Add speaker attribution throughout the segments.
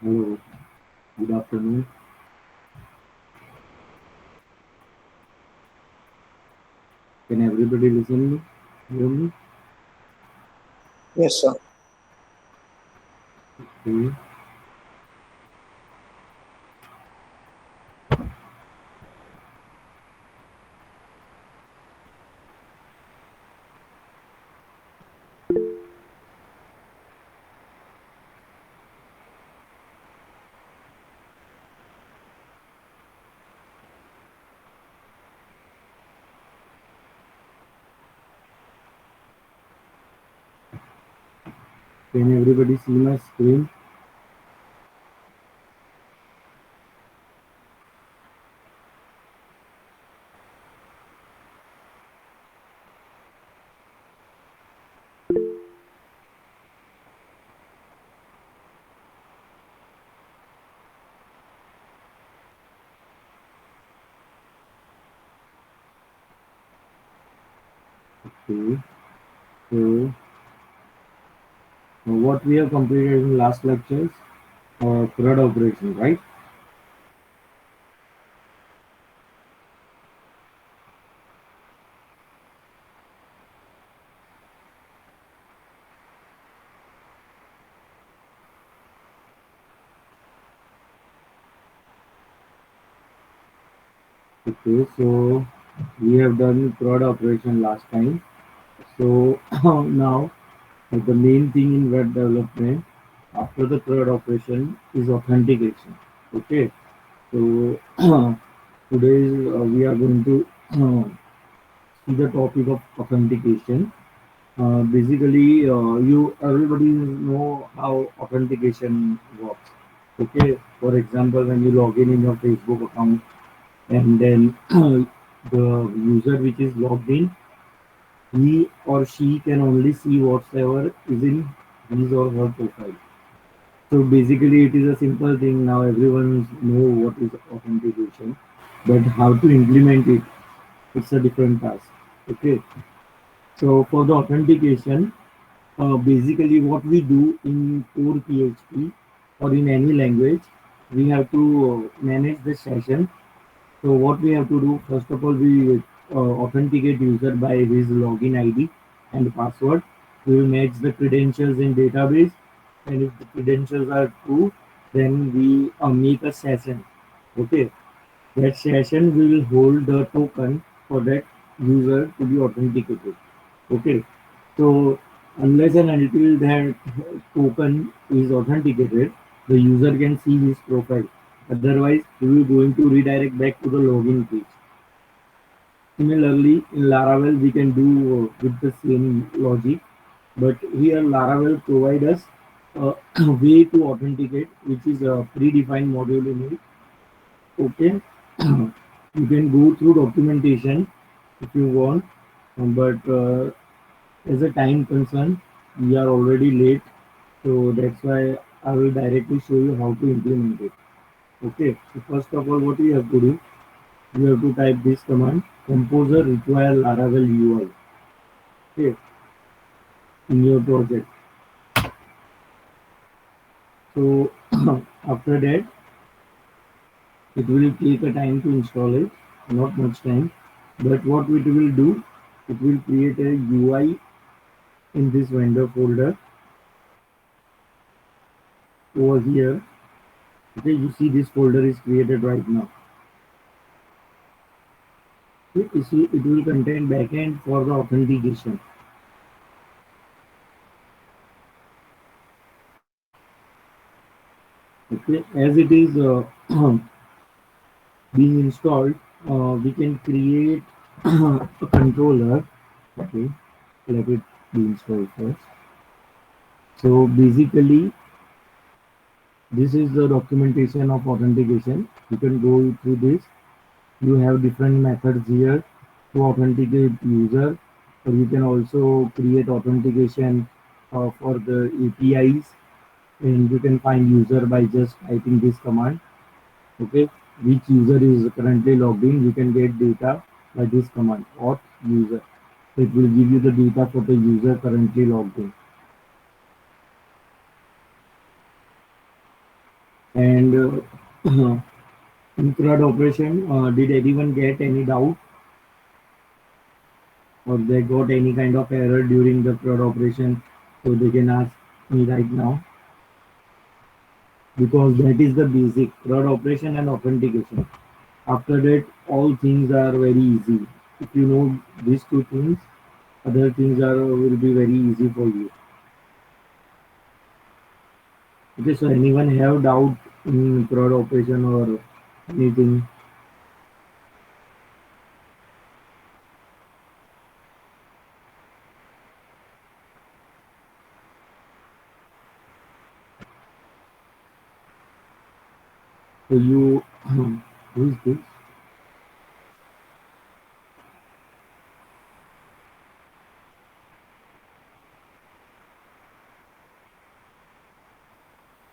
Speaker 1: Hello, good afternoon. Can everybody listen me? Hear me?
Speaker 2: Yes, sir.
Speaker 1: Okay. Can everybody see my screen? Okay. So, what we have completed in last lectures, CRUD operation, right? Okay. So, we have done CRUD operation last time. So, now the main thing in web development after the CRUD operation is authentication. Okay. So, today we are going to see the topic of authentication. Basically, you everybody know how authentication works. Okay, for example, when you log in your Facebook account, and then the user which is logged in, he or she can only see whatever is in his or her profile. So basically, it is a simple thing now. Everyone know what is authentication, but how to implement it, it's a different task. Okay, so for the authentication, basically what we do in core PHP or in any language, we have to manage the session. So what we have to do, first of all, we authenticate user by his login ID and password. We will match the credentials in database, and if the credentials are true, then we make a session. Okay, that session will hold the token for that user to be authenticated. Okay, so unless and until that token is authenticated, the user can see his profile. Otherwise, he will going to redirect back to the login page. Similarly, in Laravel, we can do with the same logic, but here Laravel provide us a way to authenticate, which is a predefined module in it. Okay, you can go through documentation if you want, but as a time concern, we are already late, so that's why I will directly show you how to implement it. Okay, so first of all, what you have to do, you have to type this command: composer require Laravel UI. Okay, in your project. So after that, it will take a time to install it, not much time. But what it will do, it will create a UI in this vendor folder over here. Okay, you see this folder is created right now. Okay, you see it will contain backend for the authentication. Okay, as it is being installed, we can create a controller. Okay, let it be installed first. So basically, this is the documentation of authentication. You can go through this. You have different methods here to authenticate user, or you can also create authentication for the APIs, and you can find user by just typing this command. Okay, which user is currently logged in, you can get data by this command, auth user. So it will give you the data for the user currently logged in. And in CRUD operation, did anyone get any doubt or they got any kind of error during the CRUD operation? So they can ask me right now, because that is the basic CRUD operation and authentication. After that, all things are very easy. If you know these two things, other things are will be very easy for you. Okay, so anyone have doubt in CRUD operation or anything? So you, who is this?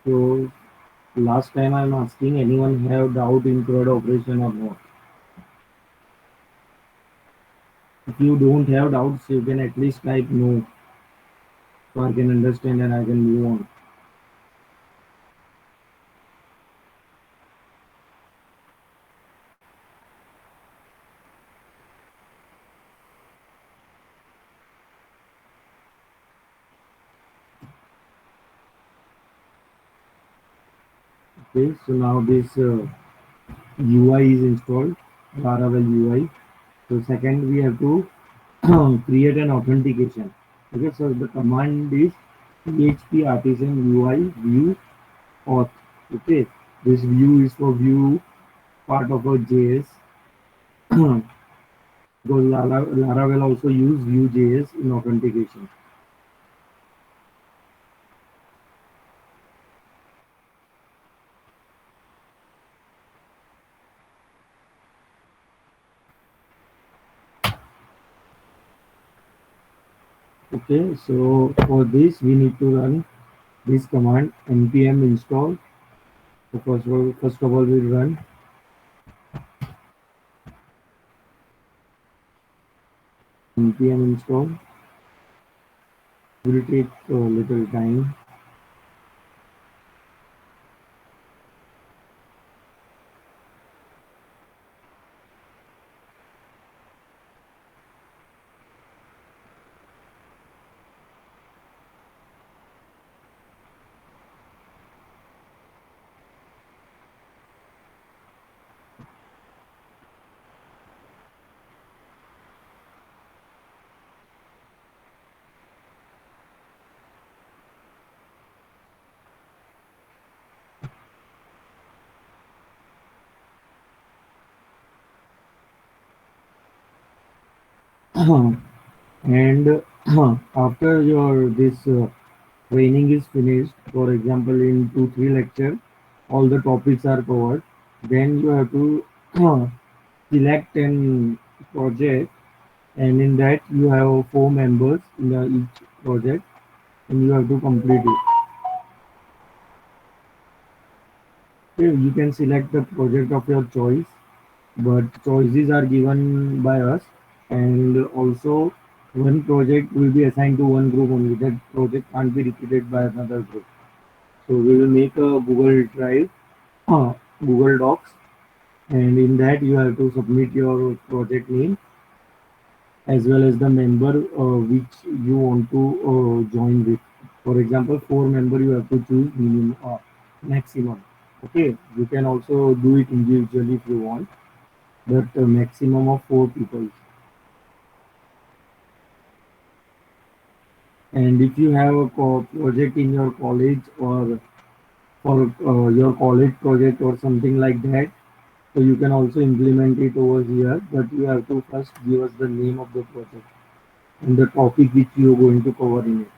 Speaker 1: So last time I'm asking anyone have doubt in CRUD operation or not. If you don't have doubts, you can at least type no, so I can understand and I can move on. Okay, so now this UI is installed, Laravel UI. So second, we have to create an authentication. Okay, so the command is PHP artisan UI view auth. Okay, this view is for view part of our JS. Because Laravel also use Vue.js in authentication. Okay, so for this we need to run this command npm install. So first of all we'll run npm install. Will take a little time. And after your this training is finished, for example, in 2 3 lecture, all the topics are covered. Then you have to select an project, and in that you have 4 members in each project, and you have to complete it. Okay, you can select the project of your choice, but choices are given by us, and also one project will be assigned to one group only. That project can't be repeated by another group. So we will make a Google Drive, uh, Google Docs, and in that you have to submit your project name as well as the member which you want to join with. For example, 4 member you have to choose minimum, maximum. Okay, you can also do it individually if you want, but a maximum of 4 people. And if you have a project in your college or for your college project or something like that, so you can also implement it over here, but you have to first give us the name of the project and the topic which you are going to cover in it.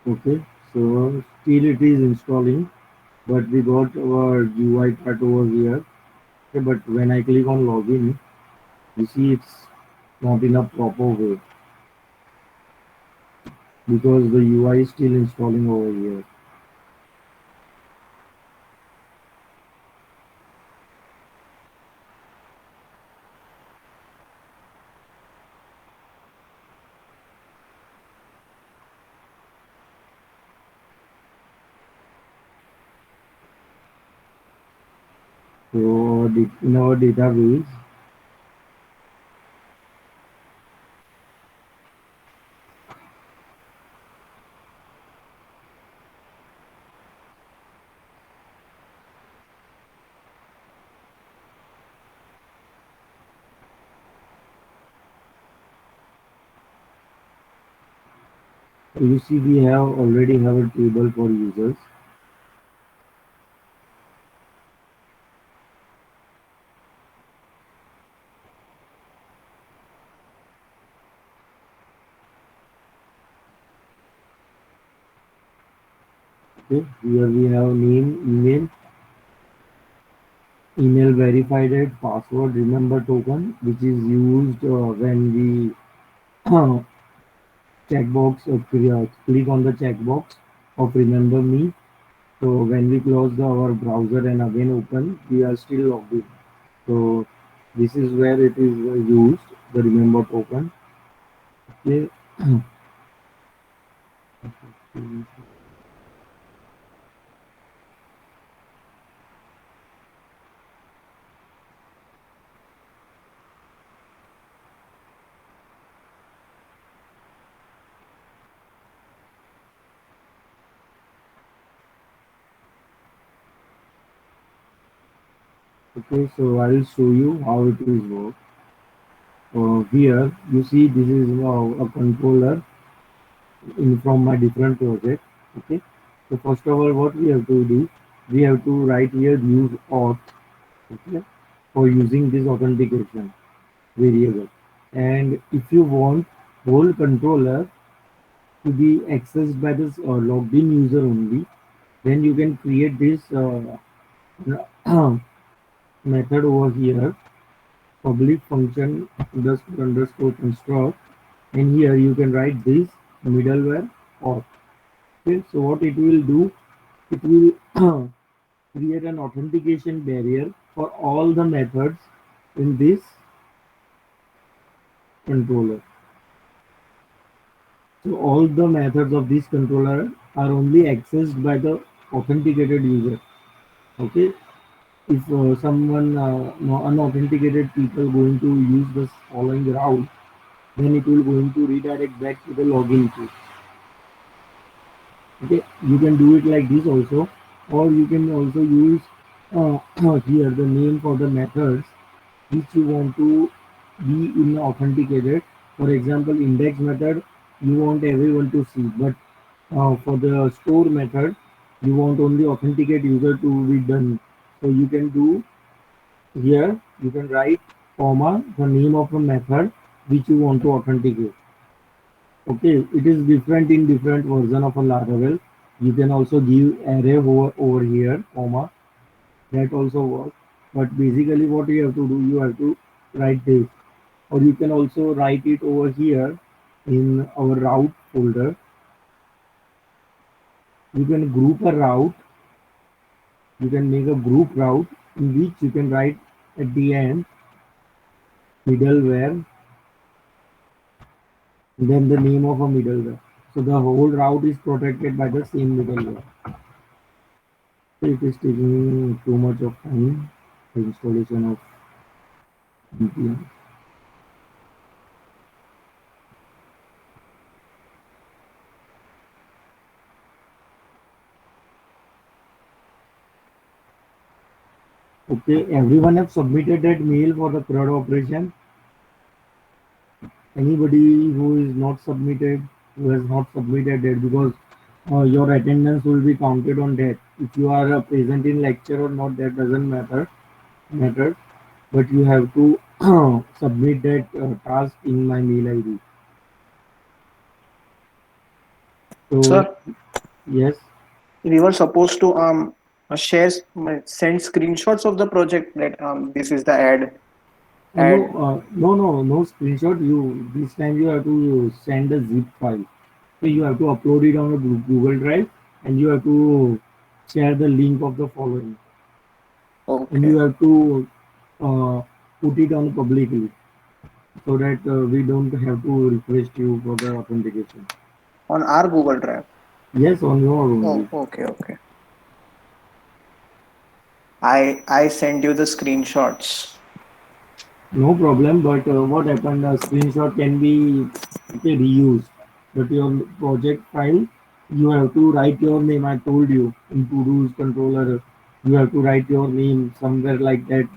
Speaker 1: Okay, so still it is installing, but we got our UI part over here. Okay, but when I click on login, you see it's not in a proper way because the UI is still installing over here. So in our database, you see we have already have a table for users. Okay, here we have name, email verified at password remember token, which is used when we checkbox click on the checkbox of remember me. So when we close our browser and again open, we are still logged in. So this is where it is used, the remember token. Okay. Okay, so I will show you how it is work. Here you see this is a controller in from my different project. Okay, so first of all, what we have to do, we have to write here use auth. Okay, for using this authentication variable. And if you want whole controller to be accessed by this logged in user only, then you can create this method over here, public function underscore construct, and here you can write this middleware auth. Okay, so what it will do, it will create an authentication barrier for all the methods in this controller. So all the methods of this controller are only accessed by the authenticated user. Okay. If someone unauthenticated people going to use this following route, then it will going to redirect back to the login page. Okay. You can do it like this also, or you can also use here the name for the methods which you want to be in authenticated. For example, index method you want everyone to see, but for the store method you want only authenticate user to be done. So you can do here, you can write comma the name of a method which you want to authenticate. Okay, it is different in different version of a Laravel. You can also give array over here comma, that also works. But basically what you have to do, you have to write this, or you can also write it over here in our route folder. You can group a route, you can make a group route in which you can write at the end middleware, then the name of a middleware. So the whole route is protected by the same middleware. So it is taking too much of time, the installation of npm. Okay, everyone have submitted that mail for the CRUD operation. Anybody who is not submitted, who has not submitted that, because your attendance will be counted on that. If you are present in lecture or not, that doesn't matter, but you have to submit that task in my mail ID. So
Speaker 2: Sir,
Speaker 1: yes,
Speaker 2: we were supposed to share send screenshots of the project that this is the
Speaker 1: no,
Speaker 2: ad.
Speaker 1: no screenshot. You this time you have to send a zip file. So you have to upload it on a Google Drive, and you have to share the link of the following, and you
Speaker 2: Okay,
Speaker 1: have to uh, put it on publicly so that we don't have to request you for the authentication.
Speaker 2: on our Google Drive.
Speaker 1: Yes, on your
Speaker 2: Oh,
Speaker 1: only.
Speaker 2: okay, okay. I sent you the screenshots.
Speaker 1: No problem, but what happened, a screenshot can be okay, reused. But your project file, you have to write your name. I told you in to-dos controller, you have to write your name somewhere like that.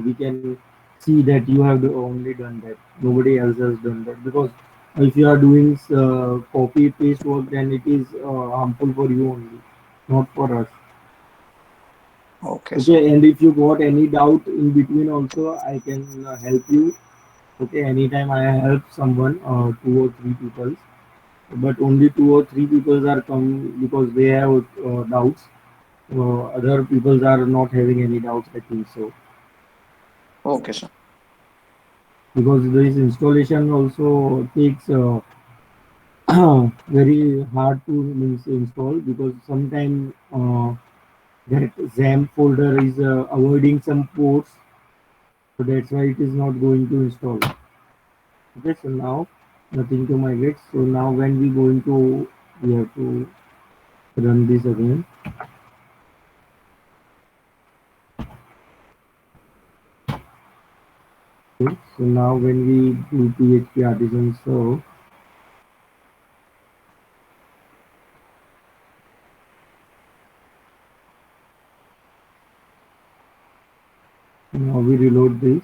Speaker 1: We can see that you have only done that. Nobody else has done that because if you are doing copy paste work, then it is harmful for you only, not for us.
Speaker 2: Okay, sir.
Speaker 1: Okay, and if you got any doubt in between, also I can help you. Okay, anytime I help someone, two or three people, but only two or three people are come because they have doubts. Other people are not having any doubts, I think so.
Speaker 2: Okay, sir.
Speaker 1: Because this installation also takes very hard to install because sometimes that XAMPP folder is avoiding some ports, so that's why it is not going to install. Okay, so now nothing to migrate. So now when we going to we have to run this again. Okay, so now when we do PHP artisan serve, now we reload this.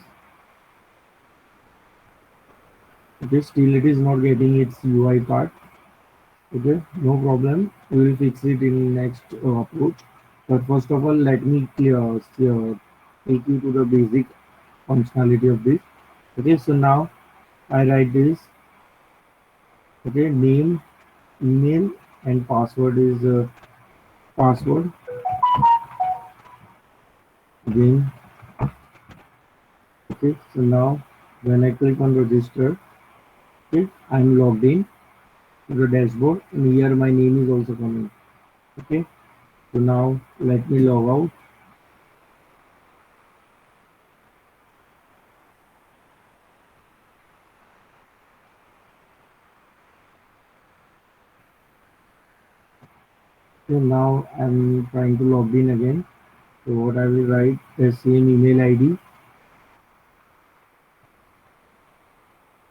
Speaker 1: Okay, still it is not getting its UI part. Okay, no problem. We will fix it in next upload. But first of all, let me take you to the basic functionality of this. Okay, so now I write this. Okay, name, email, and password is password. Again, okay, so now when I click on register, okay, I'm logged in to the dashboard and here my name is also coming. Okay, so now let me log out. So now I'm trying to log in again. So what I will write the same email ID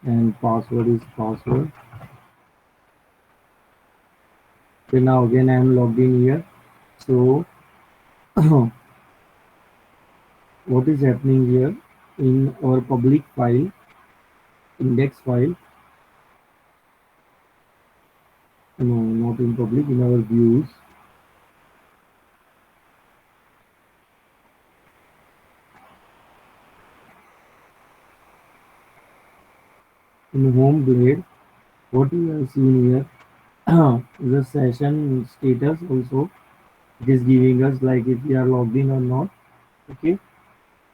Speaker 1: and password is password. Okay, now again I am logged in here. So what is happening here in our public file, index file, no, not in public, in our views, in home blade, what you have seen here the session status also it is giving us like if we are logged in or not. Okay,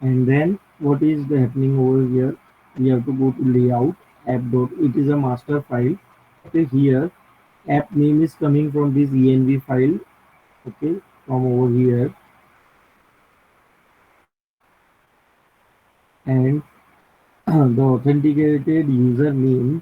Speaker 1: and then what is the happening over here, we have to go to layout app dot, it is a master file. Okay, here app name is coming from this env file. Okay, from over here, and the authenticated username